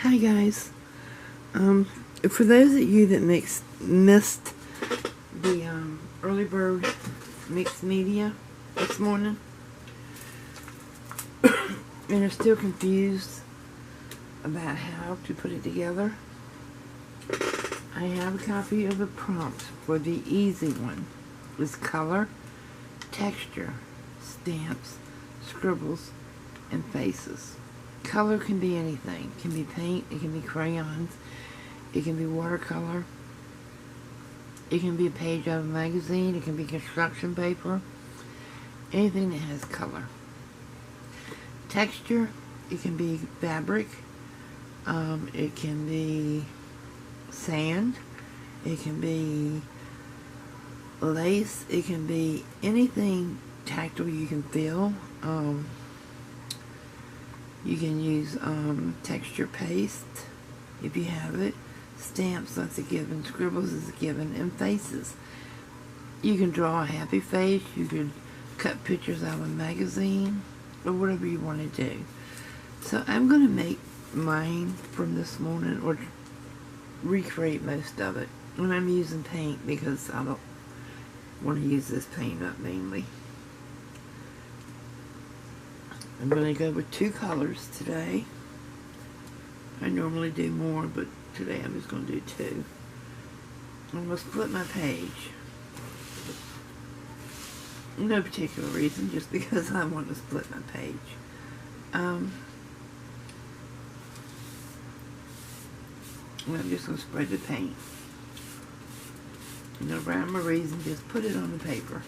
Hi guys. For those of you that missed the early bird mixed media this morning and are still confused about how to put it together, I have a copy of the prompt for the easy one. It's color, texture, stamps, scribbles, and faces. Color can be anything. It can be paint, it can be crayons, it can be watercolor, it can be a page out of a magazine, it can be construction paper, anything that has color. Texture, it can be fabric, it can be sand, it can be lace, it can be anything tactile you can feel. You can use texture paste if you have it. Stamps, that's a given. Scribbles is a given. And faces. You can draw a happy face. You could cut pictures out of a magazine. Or whatever you want to do. So I'm going to make mine from this morning, or recreate most of it. And I'm using paint because I don't want to use this paint up mainly. I'm going to go with 2 colors today. I normally do more, but today I'm just going to do 2. I'm going to split my page. No particular reason, just because I want to split my page. And I'm just going to spread the paint. No rhyme or reason, just put it on the paper.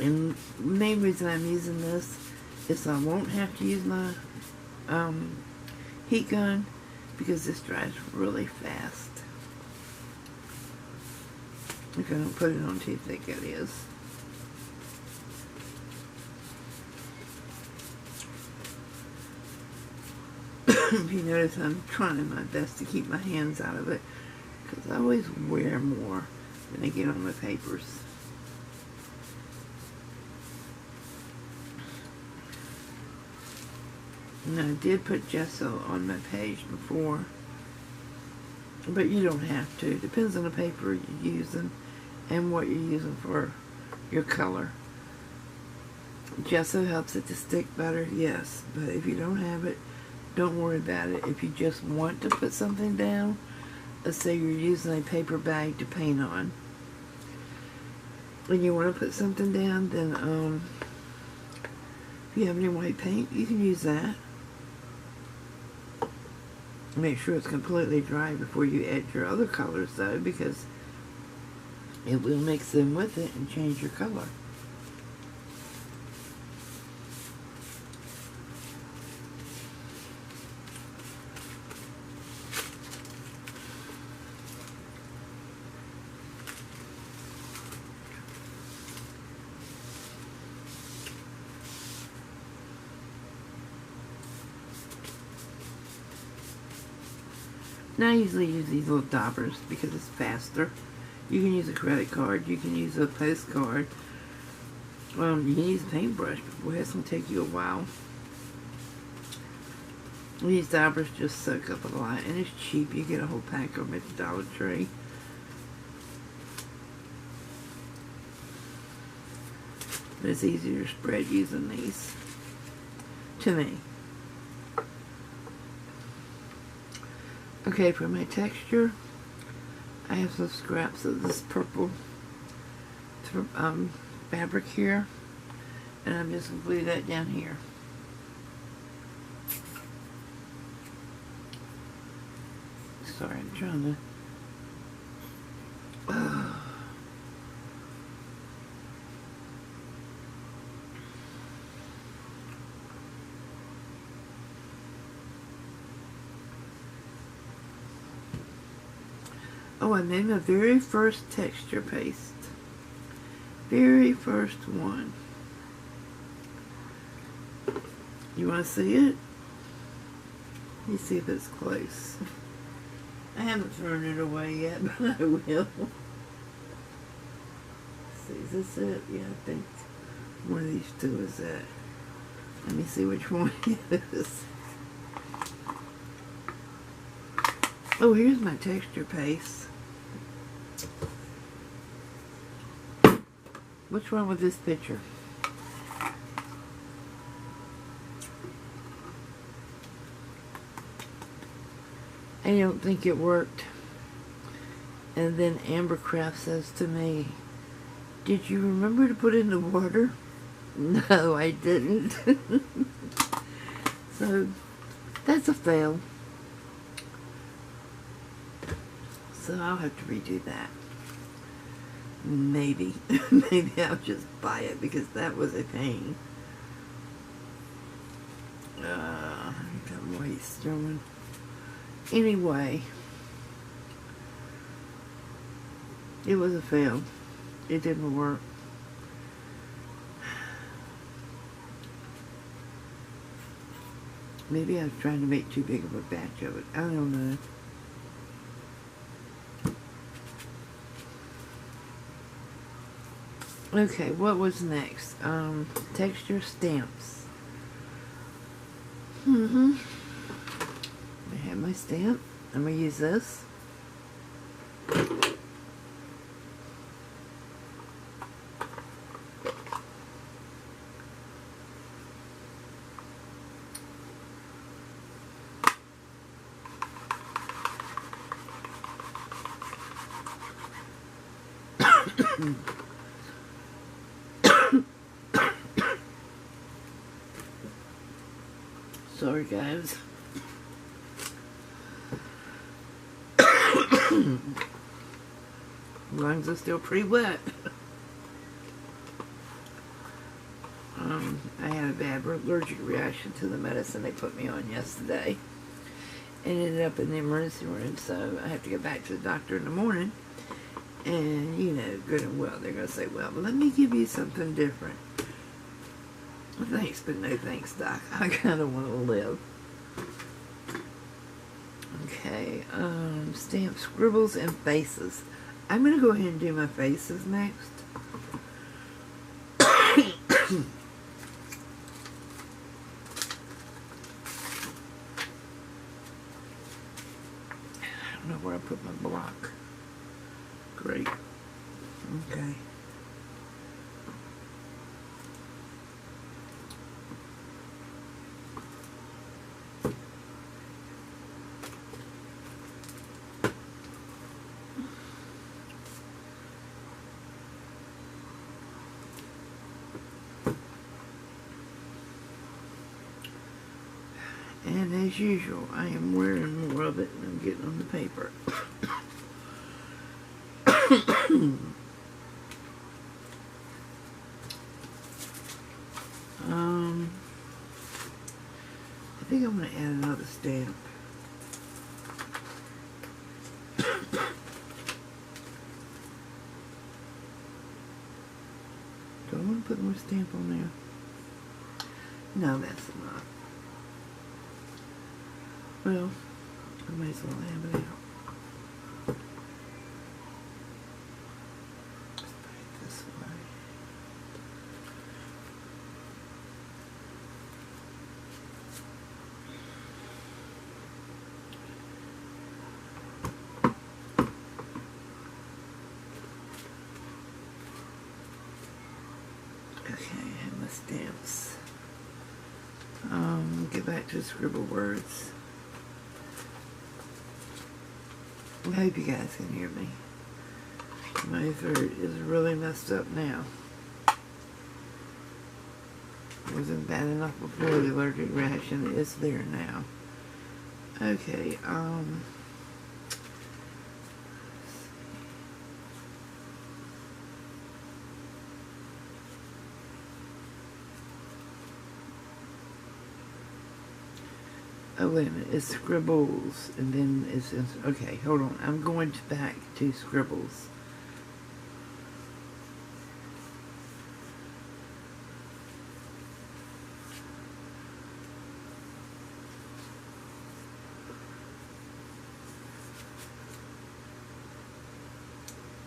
And the main reason I'm using this is so I won't have to use my heat gun, because this dries really fast. If I don't put it on too thick, it is. If you notice, I'm trying my best to keep my hands out of it, because I always wear more than I get on my papers. And I did put gesso on my page before, but you don't have to. It depends on the paper you're using and what you're using for your color. Gesso helps it to stick better, yes, but if you don't have it, don't worry about it. If you just want to put something down, let's say you're using a paper bag to paint on, and you want to put something down, then if you have any white paint, you can use that. Make sure it's completely dry before you add your other colors, though, because it will mix in with it and change your color. Now I usually use these little daubers because it's faster. You can use a credit card, you can use a postcard, you can use a paintbrush, but boy, it's going to take you a while. These daubers just soak up a lot, and it's cheap. You get a whole pack of them at the Dollar Tree. But it's easier to spread using these, to me. Okay, for my texture, I have some scraps of this purple fabric here, and I'm just going to glue that down here. Sorry, I'm trying to... Oh, I made my very first texture paste. Very first one. You want to see it? Let me see if it's close. I haven't thrown it away yet, but I will. See, is this it? Yeah, I think one of these two is it. Let me me see which one it is. Oh, here's my texture paste. What's wrong with this picture? I don't think it worked. And then Ambercraft says to me, "Did you remember to put in the water?" No, I didn't. So, that's a fail. So I'll have to redo that. Maybe. Maybe I'll just buy it because that was a pain. Got waste throwing. Anyway, it was a fail. It didn't work. Maybe I was trying to make too big of a batch of it. I don't know. Okay, what was next? Texture stamps. I have my stamp. I'm going to use this. Sorry, guys. Lungs are still pretty wet. I had a bad allergic reaction to the medicine they put me on yesterday. And ended up in the emergency room, so I have to go back to the doctor in the morning. And, you know, good and well, they're going to say, well, let me give you something different. Thanks, but no thanks, Doc. I kind of want to live. Okay, stamp scribbles and faces. I'm going to go ahead and do my faces next. I don't know where I put my block. Great. Okay. And as usual, I am wearing more of it than I'm getting on the paper. I think I'm going to add another stamp. Do I want to put more stamp on there? No, that's enough. Well, I might as well have it out. Let's put it this way. Okay, I have my stamps. Get back to scribble words. I hope you guys can hear me. My throat is really messed up now. It wasn't bad enough before the allergic reaction. It's there now. Okay, oh, wait a minute. It's scribbles, and then it's okay. Hold on. I'm going back to scribbles.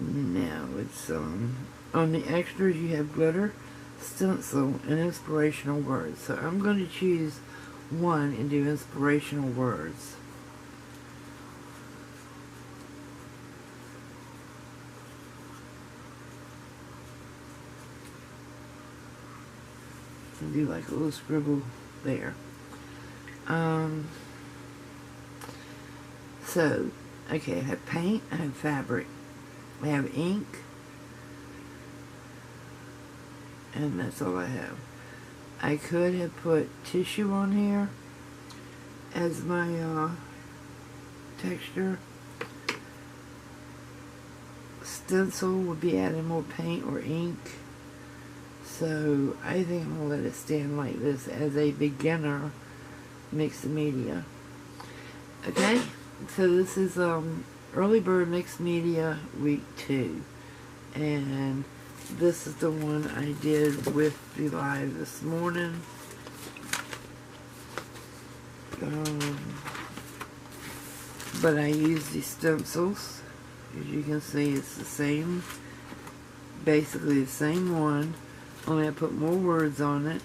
Now it's on the extras. You have glitter, stencil and inspirational words. So I'm going to choose one and do inspirational words. And do like a little scribble there. So, okay, I have paint, I have fabric, I have ink, and that's all I have. I could have put tissue on here as my texture. Stencil would be adding more paint or ink. So I think I'm going to let it stand like this as a beginner mixed media. Okay, so this is Early Bird Mixed Media Week 2. And this is the one I did with the live this morning. But I used these stencils. As you can see, it's the same, basically the same one, only I put more words on it.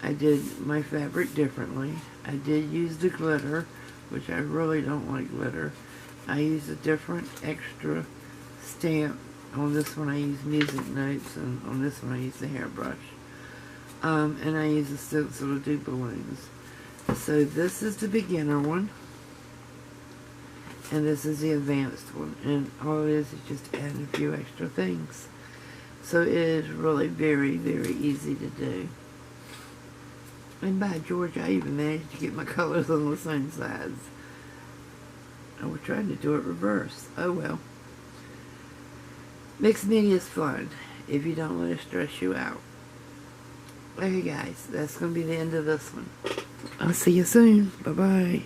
I did my fabric differently. I did use the glitter, which I really don't like glitter. I used a different extra stamp. On this one I used music notes, and on this one I used the hairbrush. And I used a stencil to do balloons. So this is the beginner one. And this is the advanced one. And all it is just adding a few extra things. So it is really very, very easy to do. And by George, I even managed to get my colors on the same sides. I was trying to do it reverse. Oh well. Mixed media is fun if you don't let it stress you out. Okay guys, that's going to be the end of this one. I'll see you soon. Bye-bye.